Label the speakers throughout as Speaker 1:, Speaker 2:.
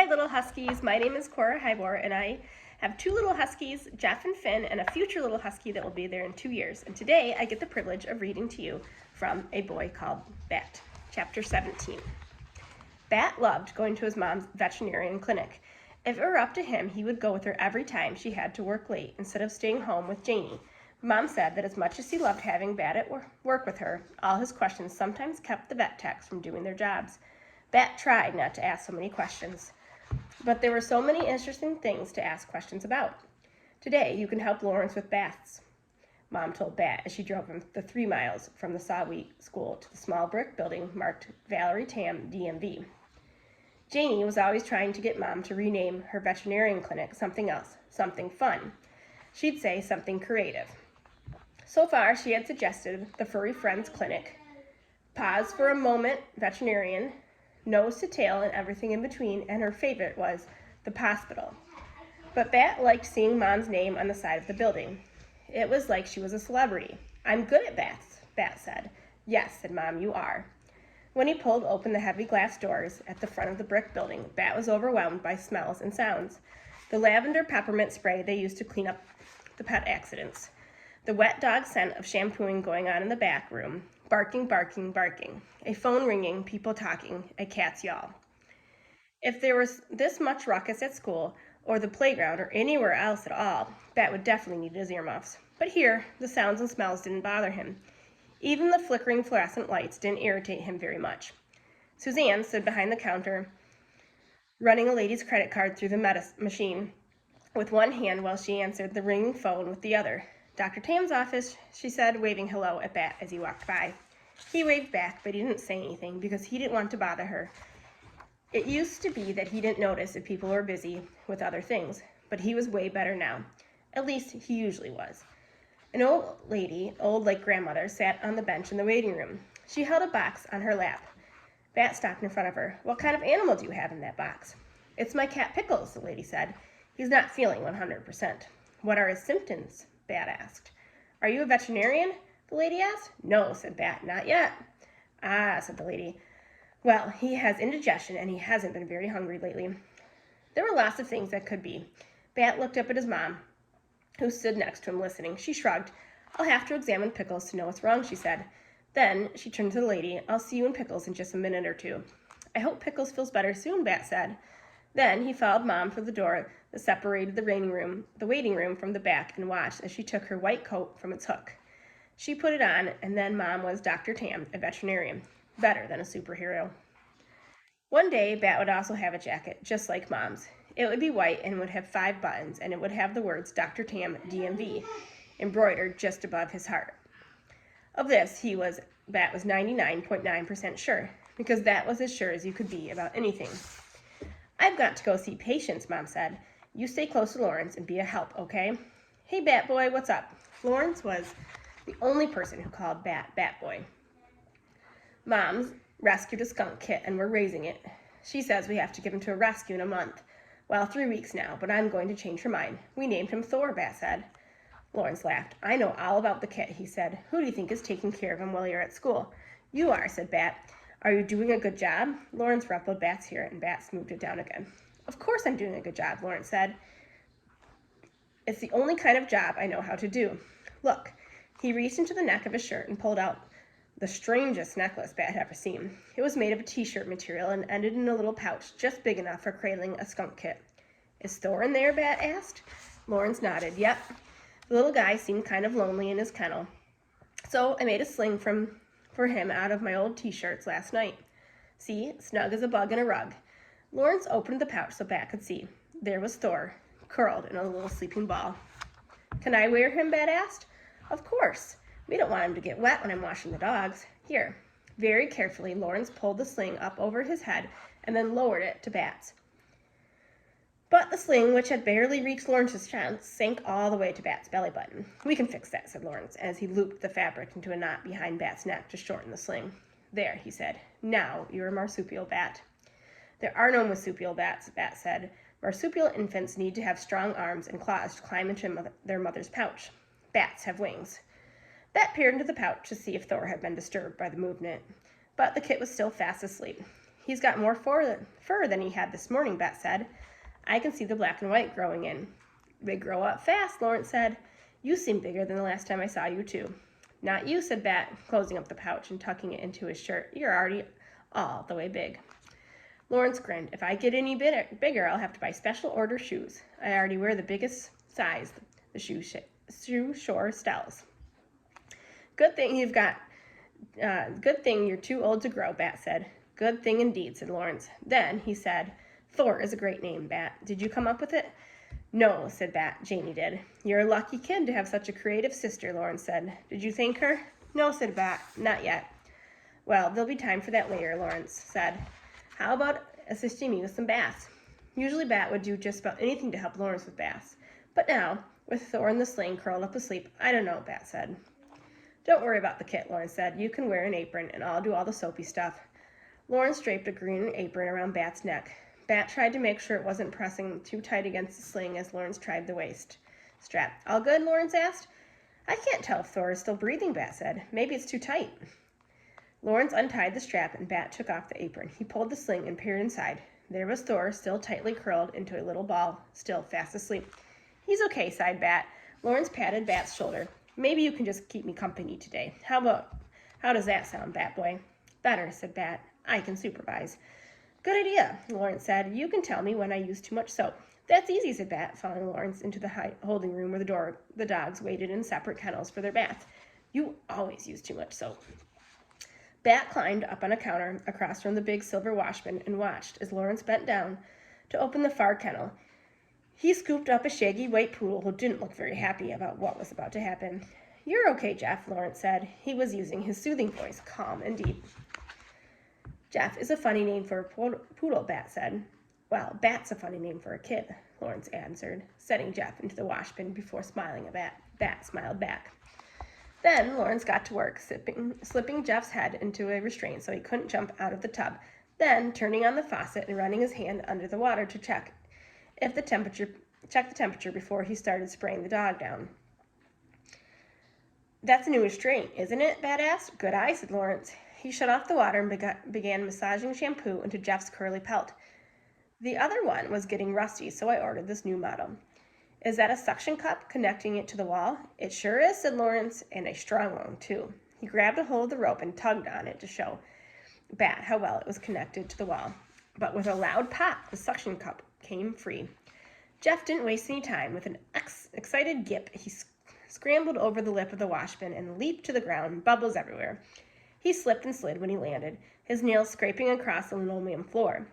Speaker 1: little huskies. My name is Cora Hybor, and I have two little huskies, Jeff and Finn, and a future little husky that will be there in 2 years. And today I get the privilege of reading to you from A Boy Called Bat, Chapter 17. Bat loved going to his mom's veterinarian clinic. If it were up to him, he would go with her every time she had to work late instead of staying home with Janie. Mom said that as much as he loved having Bat at work with her, all his questions sometimes kept the vet techs from doing their jobs. Bat tried not to ask so many questions, but there were so many interesting things to ask questions about. Today, you can help Lawrence with baths, Mom told Bat as she drove him the 3 miles from the Sawi school to the small brick building marked Valerie Tam DMV. Janie was always trying to get Mom to rename her veterinarian clinic something else, something fun. She'd say something creative. So far, she had suggested the Furry Friends Clinic, Pause for a Moment Veterinarian, Nose to Tail and everything in between, and her favorite was the Hospital. But Bat liked seeing Mom's name on the side of the building. It was like she was a celebrity. "I'm good at baths," Bat said. "Yes," said Mom, "you are." When he pulled open the heavy glass doors at the front of the brick building, Bat was overwhelmed by smells and sounds. The lavender peppermint spray they used to clean up the pet accidents. The wet dog scent of shampooing going on in the back room. Barking, barking, barking. A phone ringing, people talking, a cat's yawl. If there was this much ruckus at school, or the playground, or anywhere else at all, Bat would definitely need his earmuffs. But here, the sounds and smells didn't bother him. Even the flickering fluorescent lights didn't irritate him very much. Suzanne stood behind the counter, running a lady's credit card through the machine with one hand while she answered the ringing phone with the other. "Dr. Tam's office," she said, waving hello at Bat as he walked by. He waved back, but he didn't say anything because he didn't want to bother her. It used to be that he didn't notice if people were busy with other things, but he was way better now. At least he usually was. An old lady, old like grandmother, sat on the bench in the waiting room. She held a box on her lap. Bat stopped in front of her. "What kind of animal do you have in that box?" "It's my cat Pickles," the lady said. "He's not feeling 100%. "What are his symptoms?" Bat asked. "Are you a veterinarian?" the lady asked. "No," said Bat, "not yet." "Ah," said the lady. "Well, he has indigestion and he hasn't been very hungry lately." There were lots of things that could be. Bat looked up at his mom, who stood next to him listening. She shrugged. "I'll have to examine Pickles to know what's wrong," she said. Then she turned to the lady. "I'll see you and Pickles in just a minute or two." "I hope Pickles feels better soon," Bat said. Then he followed Mom through the door that separated the waiting room from the back and watched as she took her white coat from its hook. She put it on, and then Mom was Dr. Tam, a veterinarian. Better than a superhero. One day, Bat would also have a jacket, just like Mom's. It would be white and would have 5 buttons, and it would have the words Dr. Tam DMV embroidered just above his heart. Of this, Bat was 99.9% sure, because that was as sure as you could be about anything. "I've got to go see patients," Mom said. "You stay close to Lawrence and be a help, okay?" "Hey, Bat Boy, what's up?" Lawrence was the only person who called Bat Bat Boy. "Mom's rescued a skunk kit and we're raising it. She says we have to give him to a rescue in a month. Well, 3 weeks now, but I'm going to change her mind. We named him Thor," Bat said. Lawrence laughed. "I know all about the kit," he said. "Who do you think is taking care of him while you're at school?" "You are," said Bat. "Are you doing a good job?" Lawrence ruffled Bat's hair and Bat smoothed it down again. "Of course I'm doing a good job," Lawrence said. "It's the only kind of job I know how to do. Look." He reached into the neck of his shirt and pulled out the strangest necklace Bat had ever seen. It was made of a t-shirt material and ended in a little pouch just big enough for cradling a skunk kit. "Is Thor in there?" Bat asked. Lawrence nodded. "Yep." The little guy seemed kind of lonely in his kennel, so I made a sling for him out of my old t-shirts last night. See, snug as a bug in a rug. Lawrence opened the pouch so Bat could see. There was Thor, curled in a little sleeping ball. "Can I wear him?" Bat asked. "Of course. We don't want him to get wet when I'm washing the dogs. Here." Very carefully, Lawrence pulled the sling up over his head and then lowered it to Bat's. But the sling, which had barely reached Lawrence's chest, sank all the way to Bat's belly button. "We can fix that," said Lawrence, as he looped the fabric into a knot behind Bat's neck to shorten the sling. "There," he said. "Now you're a marsupial bat." "There are no marsupial bats," Bat said. "Marsupial infants need to have strong arms and claws to climb into their mother's pouch. Bats have wings." Bat peered into the pouch to see if Thor had been disturbed by the movement, but the kit was still fast asleep. He's got more fur than he had this morning, Bet said. I can see the black and white growing in. They grow up fast, Lawrence said. You seem bigger than the last time I saw you, too. Not you, said Bet, closing up the pouch and tucking it into his shirt. You're already all the way big. Lawrence grinned. If I get any bigger, I'll have to buy special order shoes. I already wear the biggest size the shoe store sells. Good thing you're too old to grow, Bat said. Good thing indeed, said Lawrence. Then he said, Thor is a great name, Bat. Did you come up with it? No, said Bat. Janie did. You're a lucky kid to have such a creative sister, Lawrence said. Did you thank her? No, said Bat. Not yet. Well, there'll be time for that later, Lawrence said. How about assisting me with some baths? Usually Bat would do just about anything to help Lawrence with baths. But now, with Thor in the sling curled up asleep, I don't know, Bat said. Don't worry about the kit, Lawrence said. You can wear an apron, and I'll do all the soapy stuff. Lawrence draped a green apron around Bat's neck. Bat tried to make sure it wasn't pressing too tight against the sling as Lawrence tried the waist strap. All good, Lawrence asked. I can't tell if Thor is still breathing, Bat said. Maybe it's too tight. Lawrence untied the strap and Bat took off the apron. He pulled the sling and peered inside. There was Thor, still tightly curled into a little ball, still fast asleep. He's okay, sighed Bat. Lawrence patted Bat's shoulder. Maybe you can just keep me company today. How does that sound, Bat Boy? Better, said Bat. I can supervise. Good idea, Lawrence said. You can tell me when I use too much soap. That's easy, said Bat, following Lawrence into the holding room where the dogs waited in separate kennels for their bath. You always use too much soap. Bat climbed up on a counter across from the big silver washbin and watched as Lawrence bent down to open the far kennel. He scooped up a shaggy white poodle who didn't look very happy about what was about to happen. You're okay, Jeff, Lawrence said. He was using his soothing voice, calm and deep. Jeff is a funny name for a poodle, Bat said. Well, Bat's a funny name for a kid, Lawrence answered, setting Jeff into the washbin before smiling at Bat. Bat smiled back. Then Lawrence got to work, slipping Jeff's head into a restraint so he couldn't jump out of the tub, then turning on the faucet and running his hand under the water to check the temperature before he started spraying the dog down. That's a new restraint, isn't it? Bat asked. Good eye, said Lawrence. He shut off the water and began massaging shampoo into Jeff's curly pelt. The other one was getting rusty, so I ordered this new model. Is that a suction cup connecting it to the wall? It sure is, said Lawrence, and a strong one, too. He grabbed a hold of the rope and tugged on it to show Bat how well it was connected to the wall. But with a loud pop, the suction cup came free. Jeff didn't waste any time. With an excited gip, he scrambled over the lip of the washbin and leaped to the ground, bubbles everywhere. He slipped and slid when he landed, his nails scraping across the linoleum floor.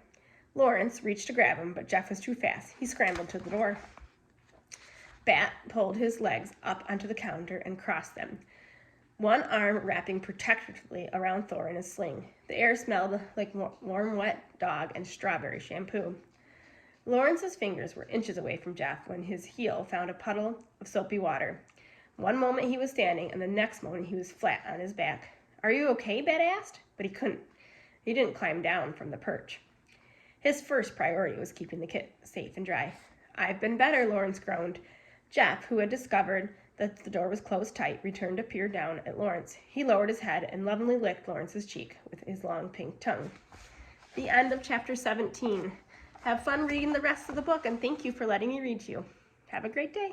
Speaker 1: Lawrence reached to grab him, but Jeff was too fast. He scrambled to the door. Bat pulled his legs up onto the counter and crossed them, one arm wrapping protectively around Thor in his sling. The air smelled like warm, wet dog and strawberry shampoo. Lawrence's fingers were inches away from Jeff when his heel found a puddle of soapy water. One moment he was standing, and the next moment he was flat on his back. Are you okay? Bat asked, but he couldn't. He didn't climb down from the perch. His first priority was keeping the kit safe and dry. I've been better, Lawrence groaned. Jeff, who had discovered that the door was closed tight, returned to peer down at Lawrence. He lowered his head and lovingly licked Lawrence's cheek with his long pink tongue. The end of chapter 17. Have fun reading the rest of the book, and thank you for letting me read to you. Have a great day.